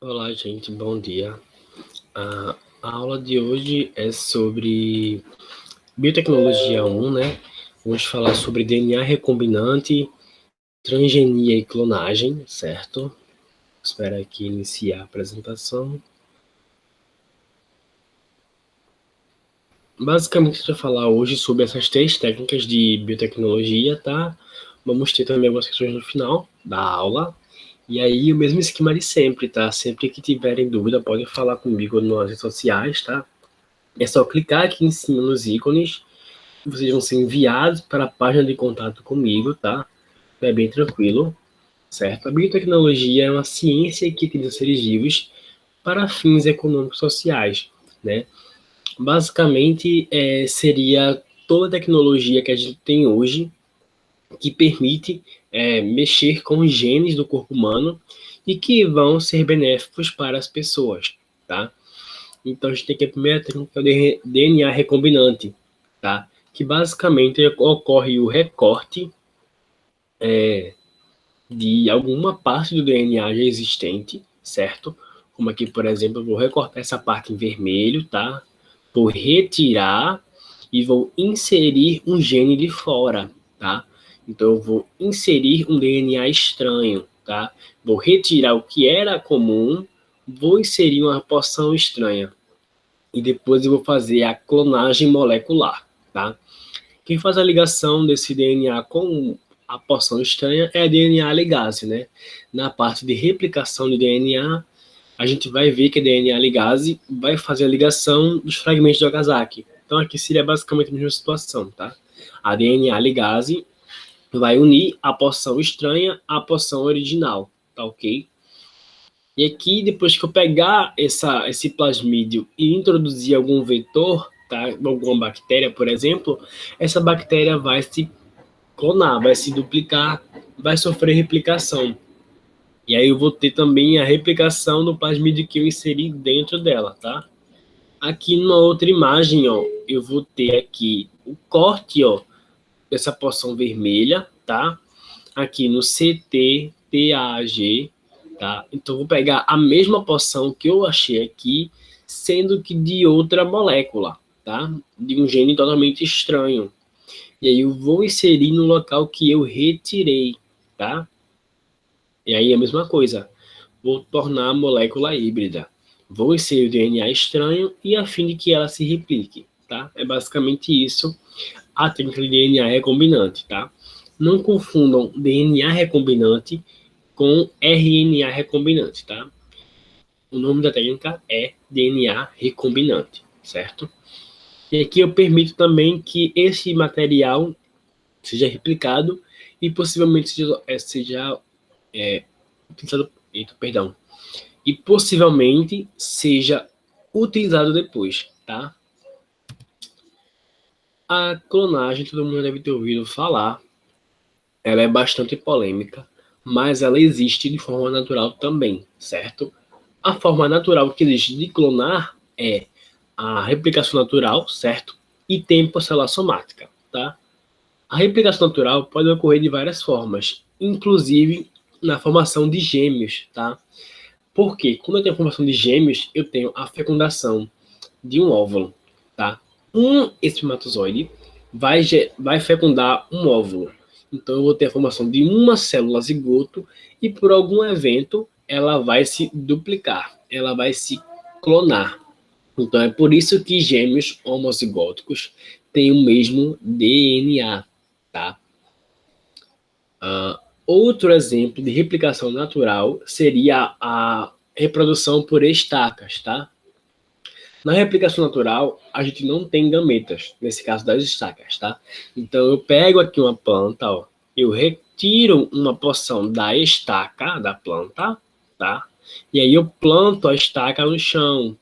Olá, gente, bom dia. A aula de hoje é sobre biotecnologia 1, né? Vamos falar sobre DNA recombinante, transgenia e clonagem, certo? Espero aqui iniciar a apresentação. Basicamente, a gente vai falar hoje sobre essas três técnicas de biotecnologia, tá? Vamos ter também algumas questões no final da aula. E aí, o mesmo esquema de sempre, tá? Sempre que tiverem dúvida, podem falar comigo nas redes sociais, tá? É só clicar aqui em cima nos ícones, vocês vão ser enviados para a página de contato comigo, tá? É bem tranquilo, certo? A biotecnologia é uma ciência que utiliza seres vivos para fins econômicos e sociais, né? Basicamente, seria toda a tecnologia que a gente tem hoje que permite mexer com os genes do corpo humano e que vão ser benéficos para as pessoas, tá? Então a gente tem que a primeira técnica é o DNA recombinante, tá? Que basicamente ocorre o recorte de alguma parte do DNA já existente, certo? Como aqui, por exemplo, eu vou recortar essa parte em vermelho, tá? Vou retirar e vou inserir um gene de fora, tá? Então eu vou inserir um DNA estranho, tá? Vou retirar o que era comum, vou inserir uma porção estranha e depois eu vou fazer a clonagem molecular, tá? Quem faz a ligação desse DNA com a porção estranha é a DNA ligase, né? Na parte de replicação de DNA, a gente vai ver que a DNA ligase vai fazer a ligação dos fragmentos de Okazaki. Então aqui seria basicamente a mesma situação, tá? A DNA ligase vai unir a porção estranha à porção original, tá ok? E aqui, depois que eu pegar esse plasmídio e introduzir algum vetor, tá? Alguma bactéria, por exemplo, essa bactéria vai se clonar, vai se duplicar, vai sofrer replicação. E aí eu vou ter também a replicação do plasmídio que eu inseri dentro dela, tá? Aqui numa outra imagem, ó, eu vou ter aqui o corte, ó, dessa porção vermelha, tá? Aqui no CTTAG, tá? Então, vou pegar a mesma porção que eu achei aqui, sendo que de outra molécula, tá? De um gene totalmente estranho. E aí eu vou inserir no local que eu retirei, tá? E aí a mesma coisa. Vou tornar a molécula híbrida. Vou inserir o DNA estranho e a fim de que ela se replique, tá? É basicamente isso a técnica de DNA recombinante, tá? Não confundam DNA recombinante com RNA recombinante, tá? O nome da técnica é DNA recombinante, certo? E aqui eu permito também que esse material seja replicado e possivelmente seja utilizado, perdão, e possivelmente seja utilizado depois, tá? A clonagem, todo mundo deve ter ouvido falar, ela é bastante polêmica, mas ela existe de forma natural também, certo? A forma natural que existe de clonar é a replicação natural, certo? E tempo celular somática, tá? A replicação natural pode ocorrer de várias formas, inclusive na formação de gêmeos, tá? Porque quando eu tenho a formação de gêmeos, eu tenho a fecundação de um óvulo, tá? Um espermatozoide vai fecundar um óvulo. Então eu vou ter a formação de uma célula zigoto e por algum evento ela vai se duplicar, ela vai se clonar. Então é por isso que gêmeos homozigóticos têm o mesmo DNA, tá? Outro exemplo de replicação natural seria a reprodução por estacas, tá? Na replicação natural, a gente não tem gametas, nesse caso das estacas, tá? Então, eu pego aqui uma planta, ó, eu retiro uma porção da estaca da planta, tá? E aí eu planto a estaca no chão.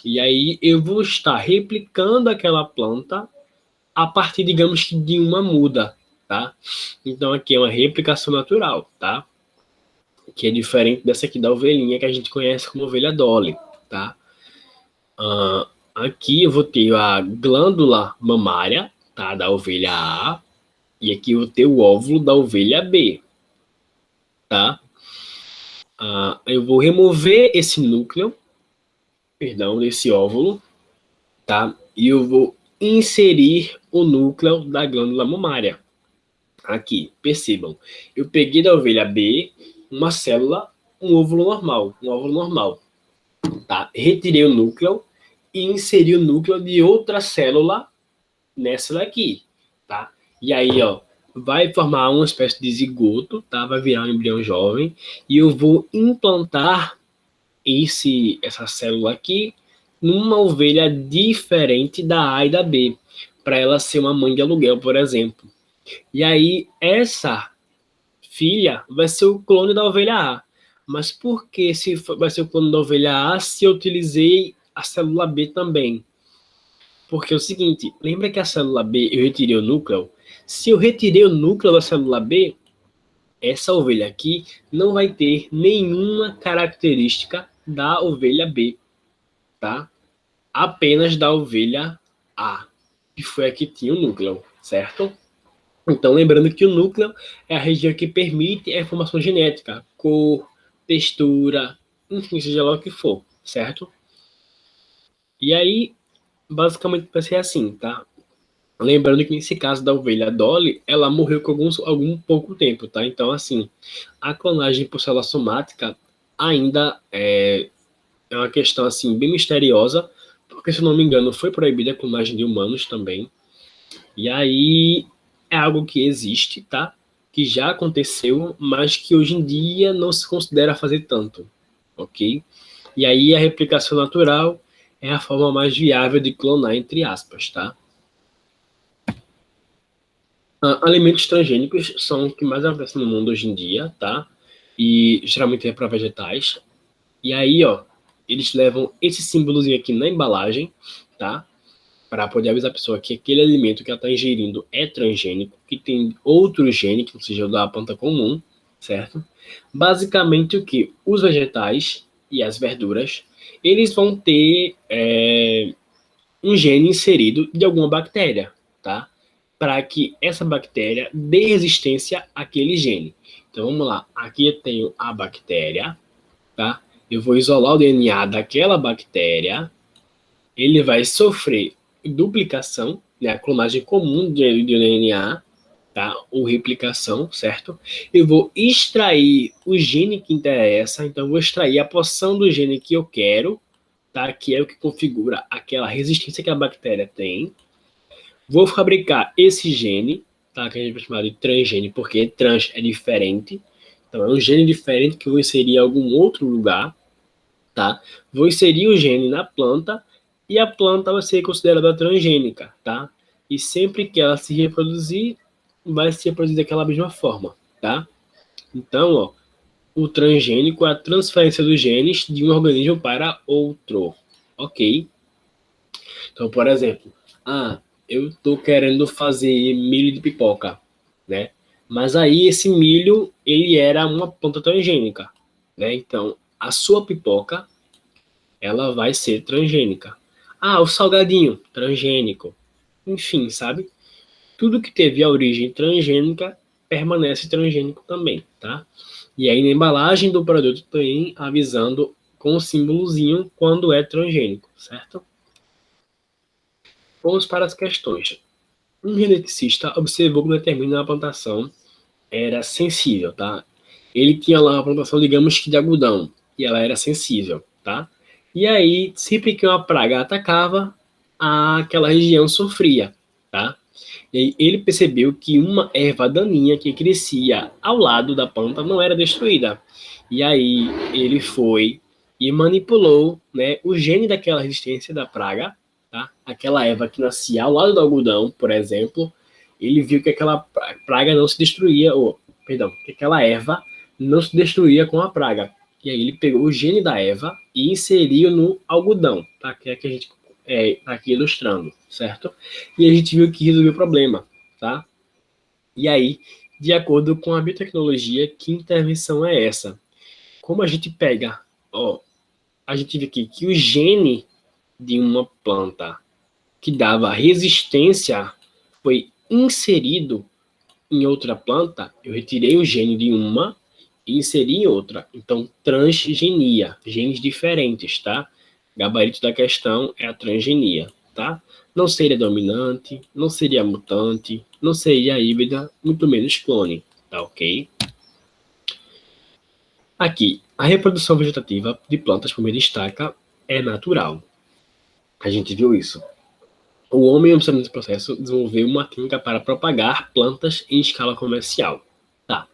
E aí eu vou estar replicando aquela planta a partir, digamos que, de uma muda, tá? Então, aqui é uma replicação natural, tá? Que é diferente dessa aqui da ovelhinha que a gente conhece como ovelha Dolly, tá? Aqui eu vou ter a glândula mamária, tá, da ovelha A, e aqui eu vou ter o óvulo da ovelha B, tá? eu vou remover esse núcleo, perdão, desse óvulo, tá? E eu vou inserir o núcleo da glândula mamária. Aqui, percebam. Eu peguei da ovelha B uma célula, um óvulo normal, tá? Retirei o núcleo e inseri o núcleo de outra célula nessa daqui, tá? E aí, ó, vai formar uma espécie de zigoto, tá? Vai virar um embrião jovem e eu vou implantar essa célula aqui numa ovelha diferente da A e da B, para ela ser uma mãe de aluguel, por exemplo. E aí, essa filha vai ser o clone da ovelha A. Mas por que se vai ser o clone da ovelha A se eu utilizei a célula B também? Porque é o seguinte, lembra que a célula B eu retirei o núcleo? Se eu retirei o núcleo da célula B, essa ovelha aqui não vai ter nenhuma característica da ovelha B, tá? Apenas da ovelha A, que foi a que tinha o núcleo, certo? Então, lembrando que o núcleo é a região que permite a informação genética, cor, textura, enfim, seja lá o que for, certo? E aí, basicamente vai ser assim, tá? Lembrando que nesse caso da ovelha Dolly, ela morreu com algum pouco tempo, tá? Então, assim, a clonagem por célula somática ainda é uma questão, assim, bem misteriosa, porque, se eu não me engano, foi proibida a clonagem de humanos também. E aí, é algo que existe, tá? Que já aconteceu, mas que hoje em dia não se considera fazer tanto, ok? E aí, a replicação natural é a forma mais viável de clonar, entre aspas, tá? Alimentos transgênicos são o que mais acontece no mundo hoje em dia, tá? E geralmente é para vegetais. E aí, ó, eles levam esse símbolozinho aqui na embalagem, tá? Para poder avisar a pessoa que aquele alimento que ela está ingerindo é transgênico, que tem outro gene, que não seja o da planta comum, certo? Basicamente o que? Os vegetais e as verduras, eles vão ter um gene inserido de alguma bactéria, tá? Para que essa bactéria dê resistência àquele gene. Então vamos lá, aqui eu tenho a bactéria, tá? Eu vou isolar o DNA daquela bactéria, ele vai sofrer duplicação, né, a clonagem comum de DNA, tá? Ou replicação, certo? Eu vou extrair o gene que interessa, então eu vou extrair a porção do gene que eu quero, tá? Que é o que configura aquela resistência que a bactéria tem. Vou fabricar esse gene, tá? Que a gente vai chamar de transgene, porque trans é diferente. Então é um gene diferente que eu vou inserir em algum outro lugar, tá? Vou inserir o gene na planta e a planta vai ser considerada transgênica, tá? E sempre que ela se reproduzir, vai se reproduzir daquela mesma forma, tá? Então, ó, o transgênico é a transferência dos genes de um organismo para outro, ok? Então, por exemplo, eu estou querendo fazer milho de pipoca, né? Mas aí esse milho, ele era uma planta transgênica, né? Então, a sua pipoca, ela vai ser transgênica. O salgadinho, transgênico. Enfim, sabe? Tudo que teve a origem transgênica permanece transgênico também, tá? E aí na embalagem do produto tem avisando com o símbolozinho quando é transgênico, certo? Vamos para as questões. Um geneticista observou que determinada plantação era sensível, tá? Ele tinha lá uma plantação, digamos que de algodão, e ela era sensível, tá? E aí, sempre que uma praga atacava, aquela região sofria, tá? E aí ele percebeu que uma erva daninha que crescia ao lado da planta não era destruída. E aí ele foi e manipulou, né, o gene daquela resistência da praga, tá? Aquela erva que nascia ao lado do algodão, por exemplo, ele viu que aquela praga não se destruía, que aquela erva não se destruía com a praga. E aí ele pegou o gene da erva e inseriu no algodão, tá? Que é a que a gente aqui ilustrando, certo? E a gente viu que resolveu o problema, tá? E aí, de acordo com a biotecnologia, que intervenção é essa? Como a gente pega, ó, a gente vê aqui que o gene de uma planta que dava resistência foi inserido em outra planta, eu retirei o gene de uma e inserir em outra. Então, transgenia, genes diferentes, tá? Gabarito da questão é a transgenia, tá? Não seria dominante, não seria mutante, não seria híbrida, muito menos clone, tá ok? Aqui, a reprodução vegetativa de plantas por meio de estaca é natural. A gente viu isso. O homem, observando esse processo, desenvolveu uma técnica para propagar plantas em escala comercial. Tá.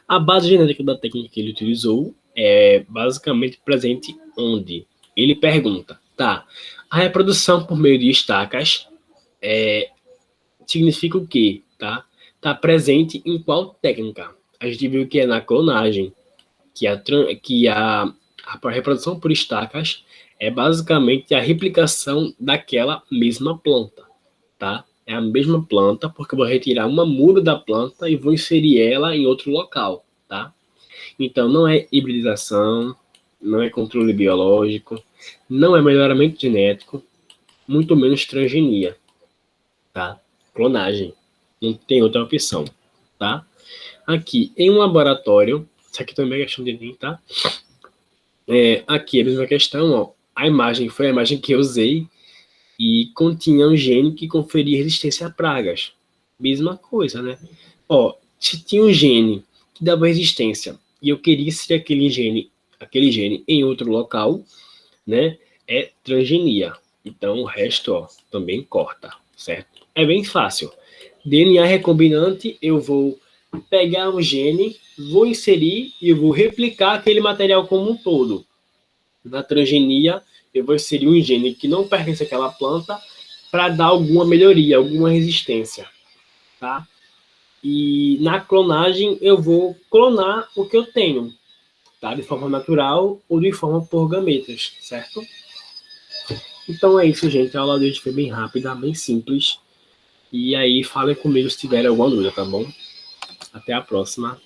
A base genética da técnica que ele utilizou é basicamente presente onde? Ele pergunta, tá, a reprodução por meio de estacas significa o quê? Tá? Tá presente em qual técnica? A gente viu que é na clonagem, que a reprodução por estacas é basicamente a replicação daquela mesma planta, tá? É a mesma planta, porque eu vou retirar uma muda da planta e vou inserir ela em outro local, tá? Então, não é hibridização, não é controle biológico, não é melhoramento genético, muito menos transgenia, tá? Clonagem. Não tem outra opção, tá? Aqui, em um laboratório, isso aqui também é questão de Enem, tá? Aqui é a mesma questão, ó. A imagem foi a imagem que eu usei e continha um gene que conferia resistência a pragas. Mesma coisa, né? Ó, se tinha um gene que dava resistência e eu queria inserir aquele gene em outro local, né? É transgenia. Então o resto, ó, também corta, certo? É bem fácil. DNA recombinante, eu vou pegar um gene, vou inserir e eu vou replicar aquele material como um todo. Na transgenia, eu vou inserir um gene que não pertence àquela planta para dar alguma melhoria, alguma resistência, tá? E na clonagem, eu vou clonar o que eu tenho, tá? De forma natural ou de forma por gametas, certo? Então é isso, gente. A aula de hoje foi bem rápida, bem simples. E aí, falem comigo se tiverem alguma dúvida, tá bom? Até a próxima.